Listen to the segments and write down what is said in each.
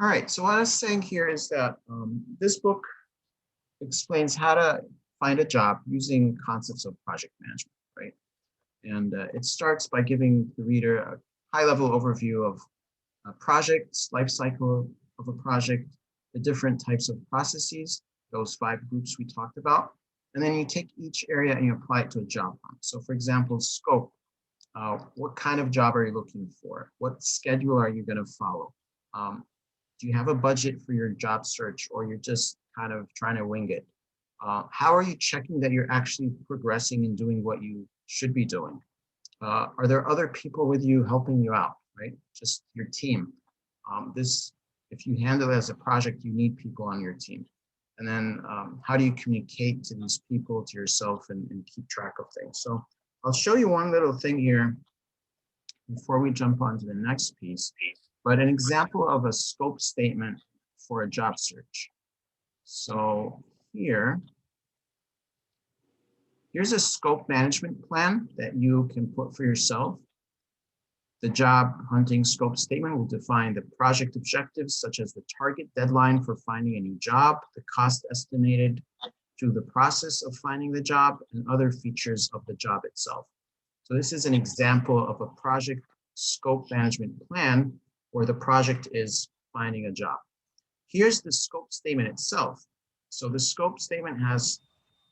All right, so what I was saying here is that this book explains how to find a job using concepts of project management, right? And it starts by giving the reader a high-level overview of a project's life cycle of a project, the different types of processes, those 5 groups we talked about, and then you take each area and you apply it to a job hunt. So for example, scope, what kind of job are you looking for? What schedule are you going to follow? Do you have a budget for your job search, or you're just kind of trying to wing it? How are you checking that you're actually progressing and doing what you should be doing? Are there other people with you helping you out, right? Just your team. If you handle it as a project, you need people on your team. And then how do you communicate to these people, to yourself, and keep track of things? So I'll show you one little thing here before we jump on to the next piece, but an example of a scope statement for a job search. So here's a scope management plan that you can put for yourself. The job hunting scope statement will define the project objectives, such as the target deadline for finding a new job, the cost estimated through the process of finding the job, and other features of the job itself. So this is an example of a project scope management plan where the project is finding a job. Here's the scope statement itself. So the scope statement has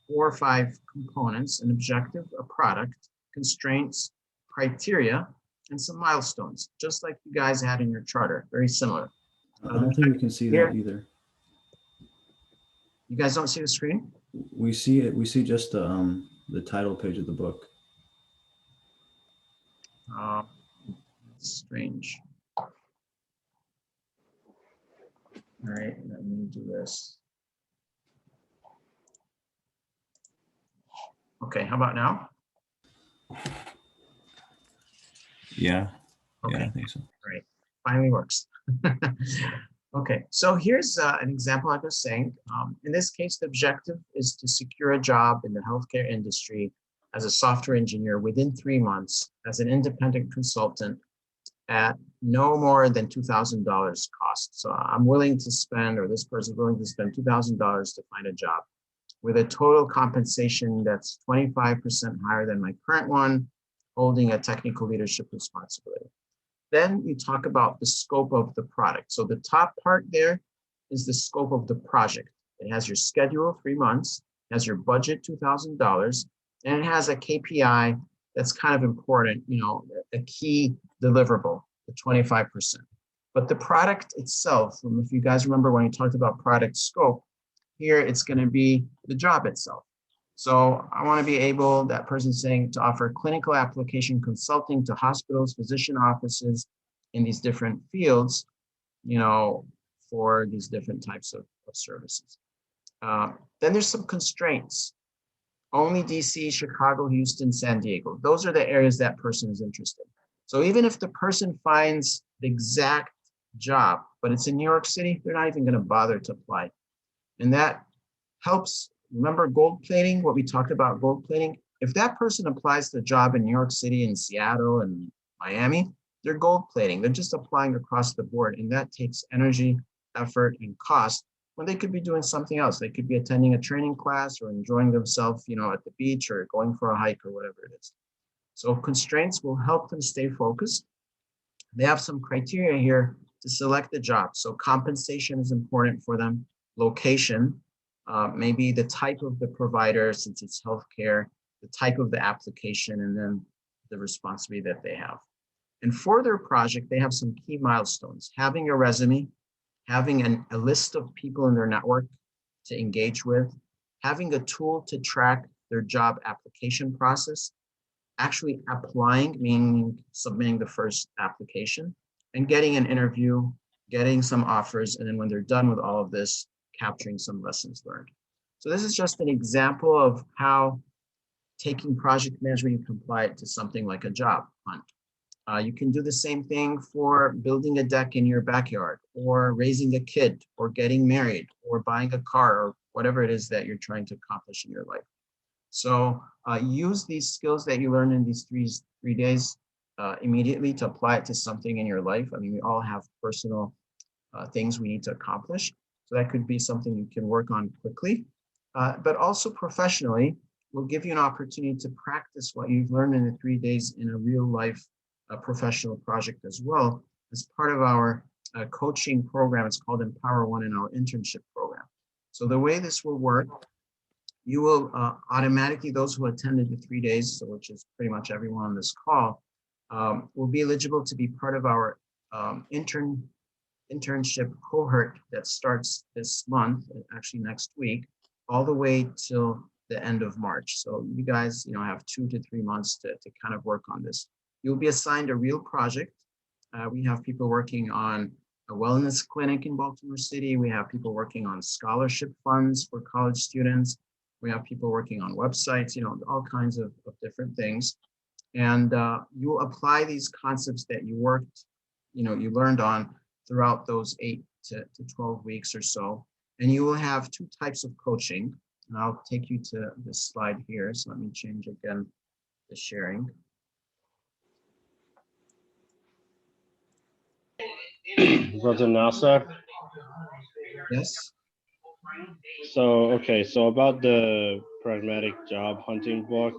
4 or 5 components: an objective, a product, constraints, criteria, and some milestones, just like you guys had in your charter, very similar. I don't think we can see that either. You guys don't see the screen? We see it. We see just the title page of the book. Strange. All right, let me do this. Okay, how about now? Yeah. Okay. Yeah, I think so. Great. Finally works. Okay, so here's an example I was saying. In this case, the objective is to secure a job in the healthcare industry as a software engineer within 3 months as an independent consultant at no more than $2,000 cost. So I'm willing to spend, or this person is willing to spend $2,000 to find a job with a total compensation that's 25% higher than my current one, holding a technical leadership responsibility. Then you talk about the scope of the product. So the top part there is the scope of the project. It has your schedule, 3 months, it has your budget, $2,000, and it has a KPI that's kind of important, a key deliverable, the 25%. But the product itself, if you guys remember when we talked about product scope, here it's going to be the job itself. So I want to be able, that person saying, to offer clinical application consulting to hospitals, physician offices in these different fields, for these different types of services. Then there's some constraints. Only DC, Chicago, Houston, San Diego. Those are the areas that person is interested in. So even if the person finds the exact job, but it's in New York City, they're not even going to bother to apply. And that helps. Remember gold plating, what we talked about gold plating? If that person applies to a job in New York City and Seattle and Miami, they're gold plating. They're just applying across the board. And that takes energy, effort, and cost when they could be doing something else. They could be attending a training class or enjoying themselves, at the beach or going for a hike or whatever it is. So constraints will help them stay focused. They have some criteria here to select the job. So compensation is important for them. Location, maybe the type of the provider, since it's healthcare, the type of the application, and then the responsibility that they have. And for their project, they have some key milestones: having a resume, having a list of people in their network to engage with, having a tool to track their job application process, actually applying, meaning submitting the first application, and getting an interview, getting some offers, and then when they're done with all of this, capturing some lessons learned. So this is just an example of how taking project management, you can apply it to something like a job hunt. You can do the same thing for building a deck in your backyard, or raising a kid, or getting married, or buying a car, or whatever it is that you're trying to accomplish in your life. So use these skills that you learn in these three days immediately to apply it to something in your life. I mean, we all have personal things we need to accomplish. So that could be something you can work on quickly, but also professionally, we'll give you an opportunity to practice what you've learned in the 3 days in a real life professional project as well as part of our coaching program. It's called Empower One in our internship program. So the way this will work, you will automatically, those who attended the 3 days, so which is pretty much everyone on this call, will be eligible to be part of our internship cohort that starts this month, actually next week, all the way till the end of March. So you guys, have 2 to 3 months to kind of work on this. You'll be assigned a real project. We have people working on a wellness clinic in Baltimore City. We have people working on scholarship funds for college students. We have people working on websites, all kinds of different things. And you will apply these concepts that you worked, you learned on throughout those 8 to 12 weeks or so. And you will have 2 types of coaching. And I'll take you to this slide here. So let me change again the sharing. Brother Nasser. Yes. So about the pragmatic job hunting book,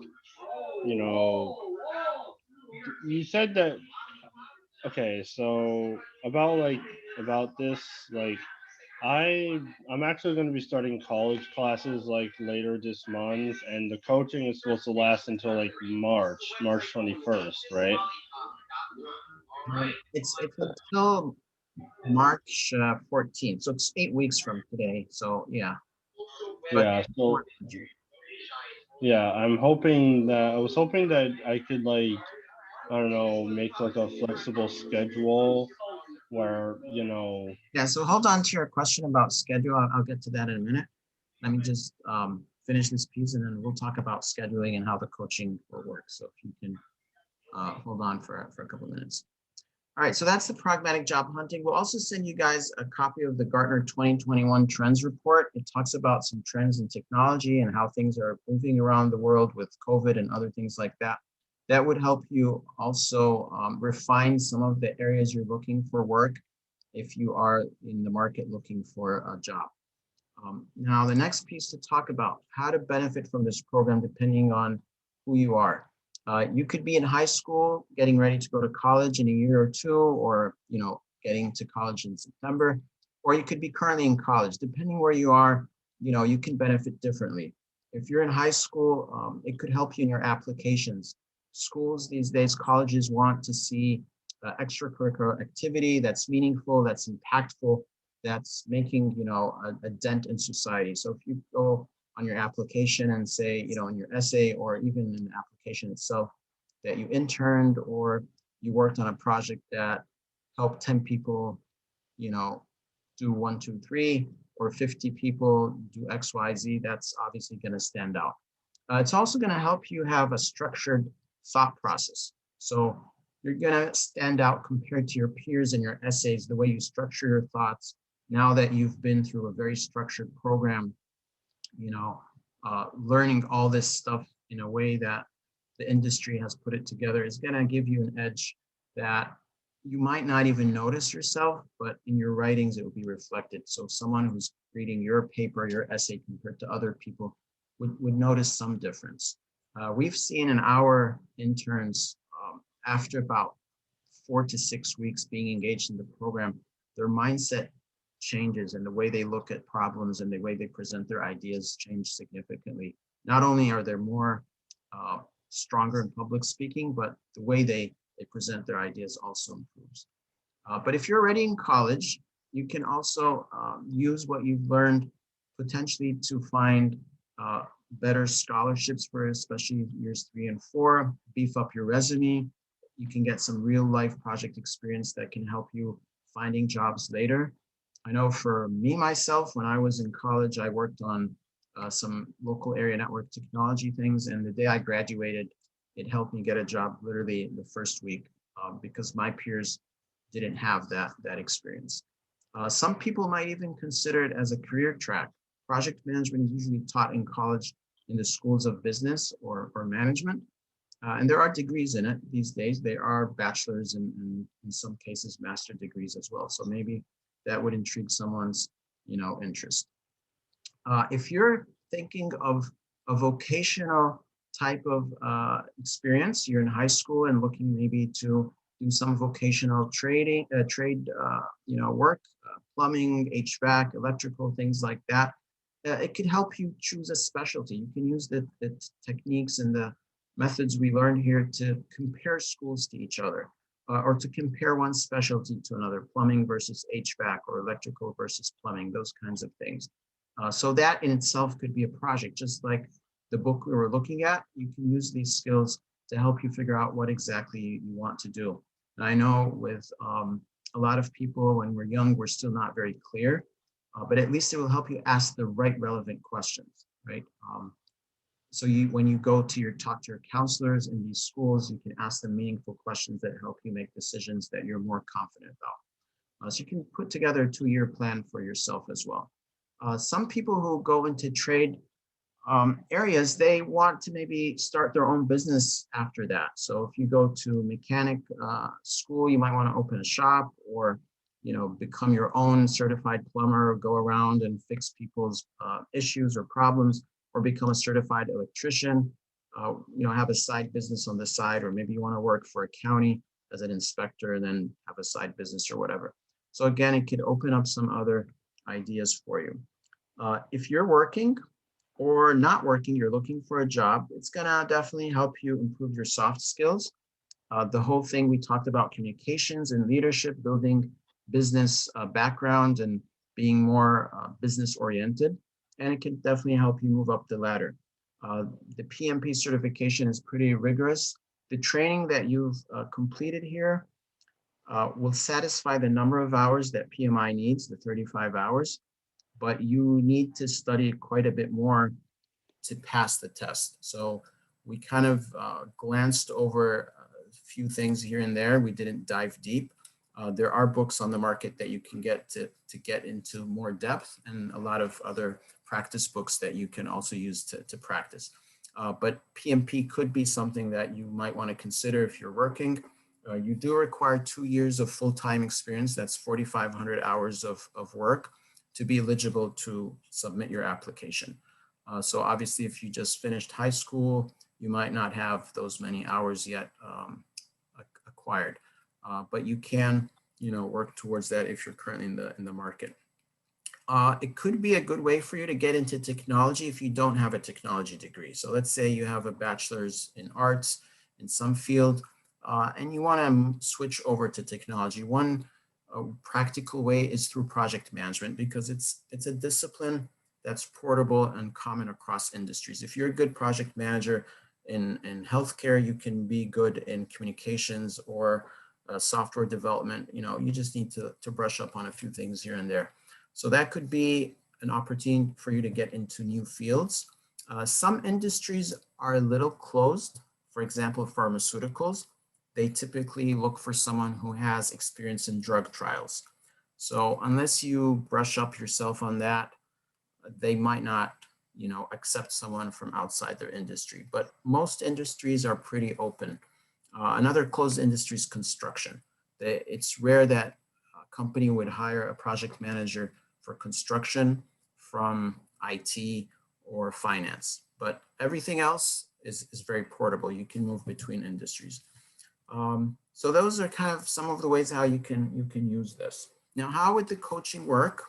you said that, okay, so about this, I'm actually going to be starting college classes later this month, and the coaching is supposed to last until March 21st, right? It's until March 14th. So it's 8 weeks from today. So yeah. But Yeah, so yeah, I was hoping that I could I don't know, make a flexible schedule where, yeah, so hold on to your question about schedule. I'll get to that in a minute. Let me just finish this piece and then we'll talk about scheduling and how the coaching will work. So if you can hold on for a couple of minutes. All right, so that's the pragmatic job hunting. We'll also send you guys a copy of the Gartner 2021 Trends Report. It talks about some trends in technology and how things are moving around the world with COVID and other things like that. That would help you also refine some of the areas you're looking for work if you are in the market looking for a job. Now, the next piece to talk about how to benefit from this program depending on who you are. You could be in high school, getting ready to go to college in a year or two, or getting to college in September, or you could be currently in college. Depending where you are, you can benefit differently. If you're in high school, it could help you in your applications. Schools these days, colleges want to see extracurricular activity that's meaningful, that's impactful, that's making a dent in society. So if you go on your application and say, in your essay or even in the application itself, that you interned or you worked on a project that helped 10 people, do 1, 2, 3, or 50 people do X, Y, Z, that's obviously going to stand out. It's also going to help you have a structured thought process. So you're going to stand out compared to your peers in your essays, the way you structure your thoughts. Now that you've been through a very structured program, learning all this stuff in a way that the industry has put it together is going to give you an edge that you might not even notice yourself, but in your writings, it will be reflected. So someone who's reading your paper, your essay compared to other people would notice some difference. We've seen in our interns, after about 4 to 6 weeks being engaged in the program, their mindset changes and the way they look at problems and the way they present their ideas change significantly. Not only are they more stronger in public speaking, but the way they present their ideas also improves. But if you're already in college, you can also use what you've learned potentially to find better scholarships for especially years 3 and 4, beef up your resume. You can get some real life project experience that can help you finding jobs later. I know for me, myself, when I was in college, I worked on some local area network technology things. And the day I graduated, it helped me get a job literally the first week because my peers didn't have that experience. Some people might even consider it as a career track. Project management is usually taught in college in the schools of business or management. And there are degrees in it these days. There are bachelor's and in some cases master degrees as well. So maybe that would intrigue someone's, interest. If you're thinking of a vocational type of experience, you're in high school and looking maybe to do some vocational trade work, plumbing, HVAC, electrical, things like that. It could help you choose a specialty. You can use the techniques and the methods we learned here to compare schools to each other, or to compare one specialty to another, plumbing versus HVAC or electrical versus plumbing, those kinds of things. So that in itself could be a project, just like the book we were looking at. You can use these skills to help you figure out what exactly you want to do. And I know with a lot of people, when we're young, we're still not very clear, but at least it will help you ask the right relevant questions, right? So when you go to talk to your counselors in these schools, you can ask them meaningful questions that help you make decisions that you're more confident about. So you can put together a 2-year plan for yourself as well. Some people who go into trade areas, they want to maybe start their own business after that. So if you go to mechanic school, you might want to open a shop, or become your own certified plumber, or go around and fix people's issues or problems, or become a certified electrician. Have a side business on the side, or maybe you want to work for a county as an inspector and then have a side business or whatever. So again, it could open up some other ideas for you. If you're working or not working, you're looking for a job, it's gonna definitely help you improve your soft skills. The whole thing we talked about, communications and leadership, building business background and being more business oriented, and it can definitely help you move up the ladder. The PMP certification is pretty rigorous. The training that you've completed here will satisfy the number of hours that PMI needs, the 35 hours, but you need to study quite a bit more to pass the test. So we kind of glanced over a few things here and there. We didn't dive deep. There are books on the market that you can get to get into more depth, and a lot of other practice books that you can also use to practice. But PMP could be something that you might want to consider if you're working. You do require 2 years of full-time experience. That's 4,500 hours of work to be eligible to submit your application. So obviously, if you just finished high school, you might not have those many hours yet acquired, but you can, work towards that if you're currently in the market. It could be a good way for you to get into technology if you don't have a technology degree. So let's say you have a bachelor's in arts in some field, and you want to switch over to technology. One practical way is through project management, because it's a discipline that's portable and common across industries. If you're a good project manager in healthcare, you can be good in communications or software development. You just need to brush up on a few things here and there. So that could be an opportunity for you to get into new fields. Some industries are a little closed. For example, pharmaceuticals, they typically look for someone who has experience in drug trials. So unless you brush up yourself on that, they might not, accept someone from outside their industry. But most industries are pretty open. Another closed industry is construction. It's rare that a company would hire a project manager for construction from IT or finance, but everything else is very portable. You can move between industries. So those are kind of some of the ways how you can use this. Now, how would the coaching work?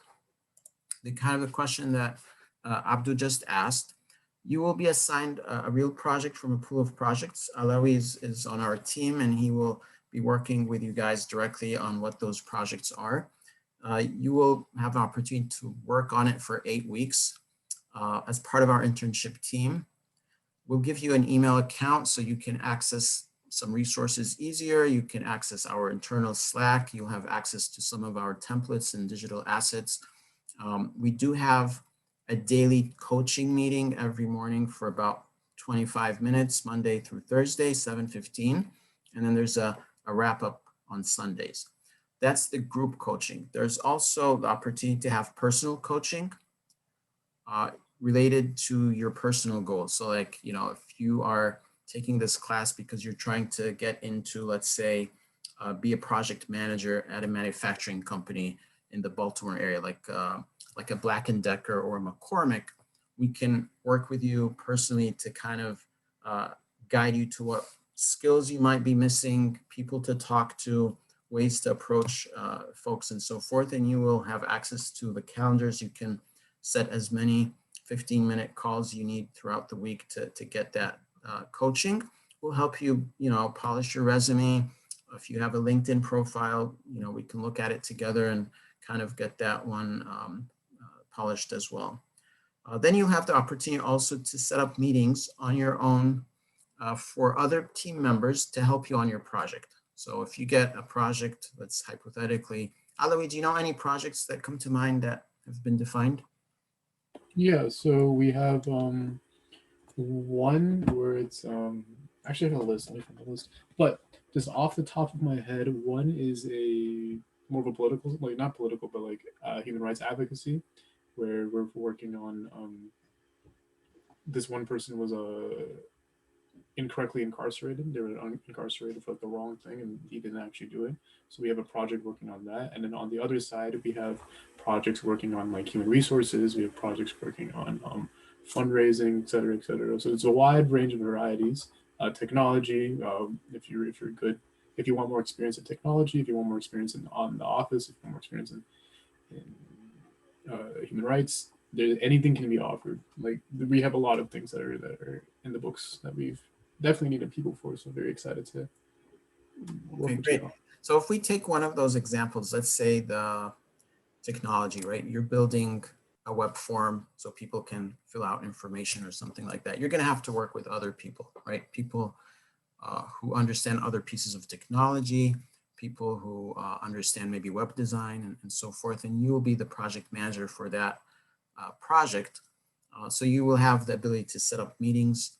The kind of the question that Abdul just asked. You will be assigned a real project from a pool of projects. Alawi is on our team, and he will be working with you guys directly on what those projects are. You will have an opportunity to work on it for 8 weeks as part of our internship team. We'll give you an email account so you can access some resources easier. You can access our internal Slack. You'll have access to some of our templates and digital assets. We do have a daily coaching meeting every morning for about 25 minutes, Monday through Thursday, 7:15. And then there's a wrap up on Sundays. That's the group coaching. There's also the opportunity to have personal coaching related to your personal goals. So like, if you are taking this class because you're trying to get into, let's say, be a project manager at a manufacturing company in the Baltimore area, like a Black and Decker or a McCormick, we can work with you personally to kind of guide you to what skills you might be missing, people to talk to, ways to approach folks and so forth. And you will have access to the calendars. You can set as many 15-minute calls you need throughout the week to get that coaching. We'll help you, polish your resume. If you have a LinkedIn profile, we can look at it together and kind of get that one polished as well. Then you have the opportunity also to set up meetings on your own for other team members to help you on your project. So if you get a project, let's hypothetically, Alawi, do you know any projects that come to mind that have been defined? Yeah, so we have one where it's actually I have a list. Let me find the list. But just off the top of my head, one is a more of a political, like not political, but like human rights advocacy, where we're working on this one person was incorrectly incarcerated. They were incarcerated for like the wrong thing, and he didn't actually do it. So we have a project working on that. And then on the other side, we have projects working on like human resources. We have projects working on fundraising, et cetera, et cetera. So it's a wide range of varieties. Technology, if you're good, if you want more experience in technology, if you want more experience on the office, if you want more experience in human rights, anything can be offered. Like we have a lot of things that are in the books that we've definitely needed people for. So very excited to work Okay, with great. you. So if we take one of those examples, let's say the technology, right? You're building a web form so people can fill out information or something like that. You're going to have to work with other people, right? People who understand other pieces of technology, people who understand maybe web design and so forth. And you will be the project manager for that project. So you will have the ability to set up meetings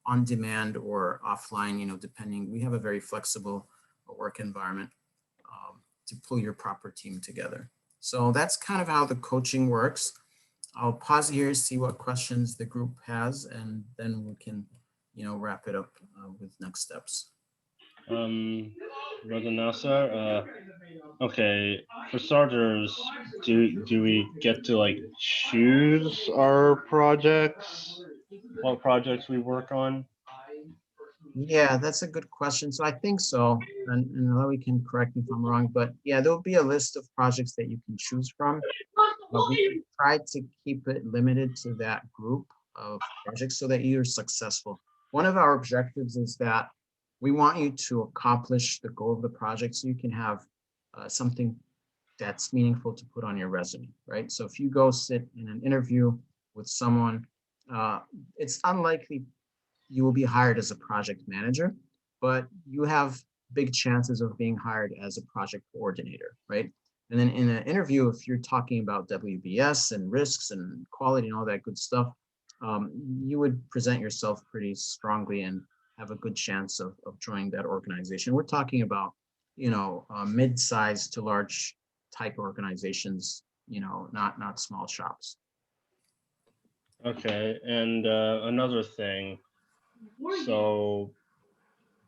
on demand or offline, depending. We have a very flexible work environment to pull your proper team together. So that's kind of how the coaching works. I'll pause here, see what questions the group has, and then we can, wrap it up with next steps. Brother Nasser, okay, for starters, do we get to like choose our projects, what projects we work on? Yeah, that's a good question. So I think so, and Lowy can correct me if I'm wrong, but yeah, there'll be a list of projects that you can choose from. But we try to keep it limited to that group of projects so that you're successful. One of our objectives is that we want you to accomplish the goal of the project so you can have something that's meaningful to put on your resume, right? So if you go sit in an interview with someone, it's unlikely you will be hired as a project manager, but you have big chances of being hired as a project coordinator, right? And then in an interview, if you're talking about WBS and risks and quality and all that good stuff, you would present yourself pretty strongly and have a good chance of joining that organization. We're talking about, mid-sized to large type organizations, not small shops. Okay, and another thing, so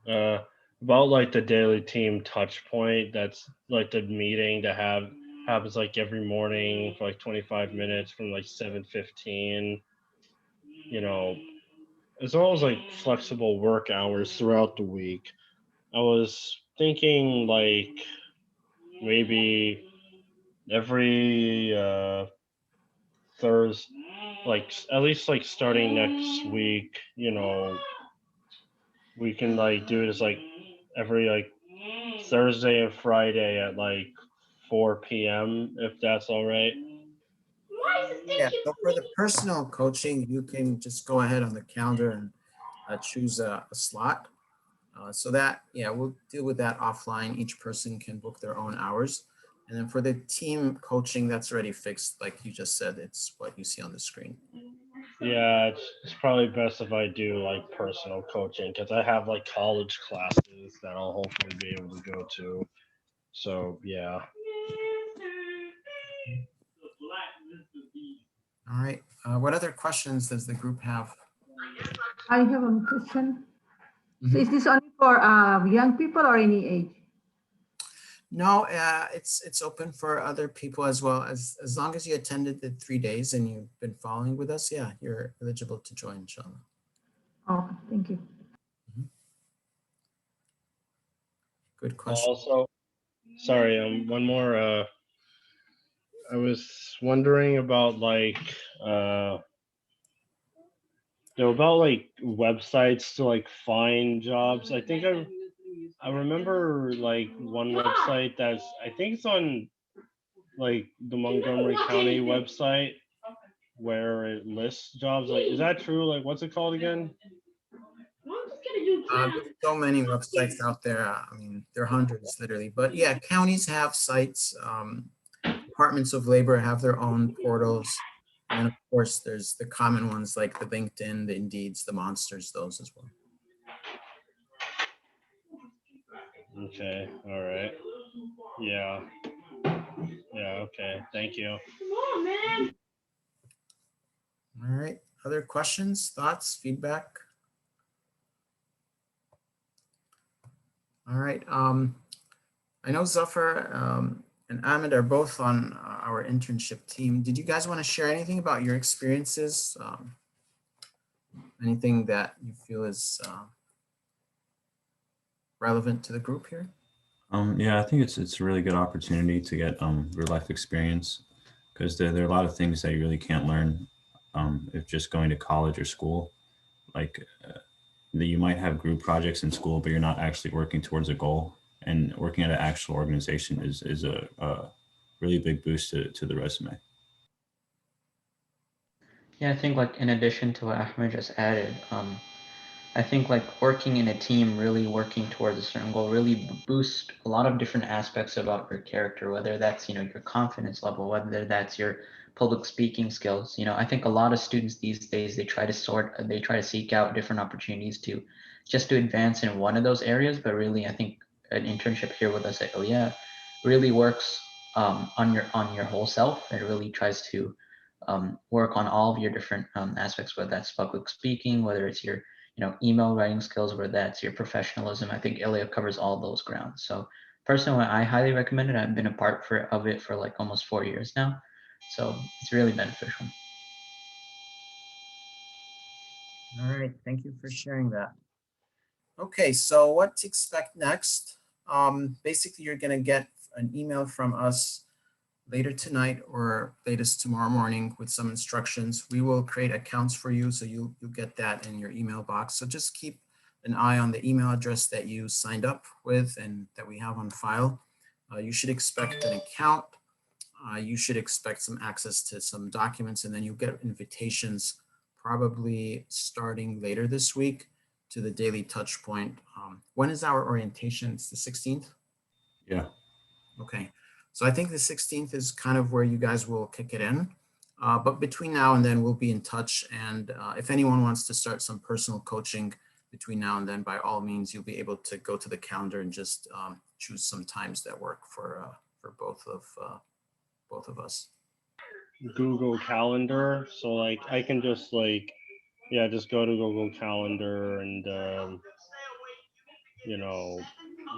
about like the daily team touch point, that's like the meeting that happens like every morning for like 25 minutes from like 7:15, as well as like flexible work hours throughout the week. I was thinking like maybe every Thursday, like at least like starting next week, we can like do it as like every like Thursday and Friday at like 4 p.m. if that's all right. Yeah, so for the personal coaching, you can just go ahead on the calendar and choose a slot. So that, yeah, we'll deal with that offline. Each person can book their own hours. And then for the team coaching, that's already fixed. Like you just said, it's what you see on the screen. Yeah, it's probably best if I do like personal coaching because I have like college classes that I'll hopefully be able to go to. So yeah. All right. What other questions does the group have? I have one question. So Mhm. is this only for young people or any age? No, it's open for other people as well, as long as you attended the 3 days and you've been following with us. Yeah, you're eligible to join, inshallah. Oh, thank you. Good question. Also, sorry, one more. I was wondering about like about like websites to like find jobs. I remember like one website that's I think it's on like the Montgomery County website where it lists jobs. Like, is that true? Like, what's it called again? There's so many websites out there. I mean, there are hundreds literally, but yeah, counties have sites. Departments of labor have their own portals. And then of course there's the common ones like the LinkedIn, the Indeeds, the Monsters, those as well. Okay, all right. Yeah. Yeah, okay. Thank you. All right, other questions, thoughts, feedback? All right, I know Zafar and Ahmed are both on our internship team. Did you guys want to share anything about your experiences? Anything that you feel is relevant to the group here? Yeah, I think it's a really good opportunity to get real life experience, because there are a lot of things that you really can't learn if just going to college or school. Like that you might have group projects in school, but you're not actually working towards a goal. And working at an actual organization is a really big boost to the resume. Yeah, I think like in addition to what Ahmed just added, I think like working in a team, really working towards a certain goal, really boosts a lot of different aspects about your character, whether that's, you know, your confidence level, whether that's your public speaking skills. You know, I think a lot of students these days, they try to seek out different opportunities to just to advance in one of those areas. But really, I think an internship here with us at OEA really works on your whole self. It really tries to work on all of your different aspects, whether that's public speaking, whether it's your email writing skills, whether that's your professionalism. I think Ilya covers all those grounds. So personally, I highly recommend it. I've been a part of it for like almost 4 years now, so it's really beneficial. All right, thank you for sharing that. Okay, so what to expect next? Basically, you're gonna get an email from us later tonight or latest tomorrow morning with some instructions. We will create accounts for you, so you'll get that in your email box. So just keep an eye on the email address that you signed up with and that we have on file. You should expect an account. You should expect some access to some documents, and then you'll get invitations probably starting later this week to the daily touch point. When is our orientation? It's the 16th? Yeah. Okay. So I think the 16th is kind of where you guys will kick it in. But between now and then, we'll be in touch. And if anyone wants to start some personal coaching between now and then, by all means, you'll be able to go to the calendar and just choose some times that work for both of us. Google Calendar. So like I can just like, yeah, just go to Google Calendar and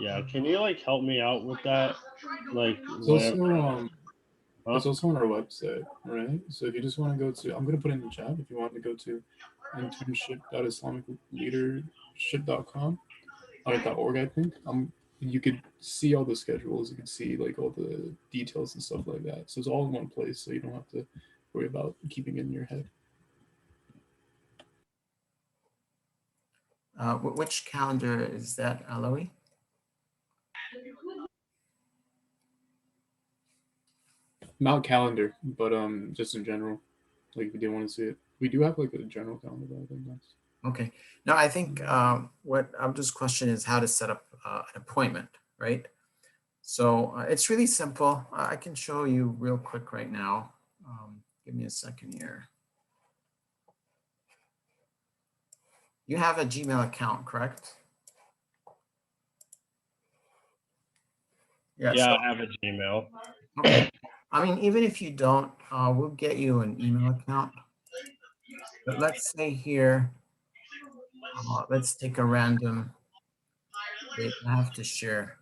yeah. Can you like help me out with that? Like It's whenever. also Huh? it's also on our website, right? So if you just want to go to, I'm gonna put it in the chat. If you want to go to internship.islamicleadership.com .org, I think. You could see all the schedules. You could see like all the details and stuff like that. So it's all in one place, so you don't have to worry about keeping it in your head. Which calendar is that, Aloe? Not calendar, but just in general. Like if you didn't want to see it, we do have like a general calendar, but I think that's Okay. No, I think what Abdul's question is how to set up an appointment, right? So it's really simple. I can show you real quick right now. Give me a second here. You have a Gmail account, correct? Yeah, so, I have a Gmail. okay. I mean, even if you don't, we'll get you an email account. But let's say here, let's take a random date. I have to share.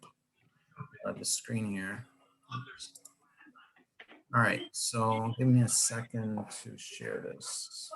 the screen here. Oops. All right, so give me a second to share this.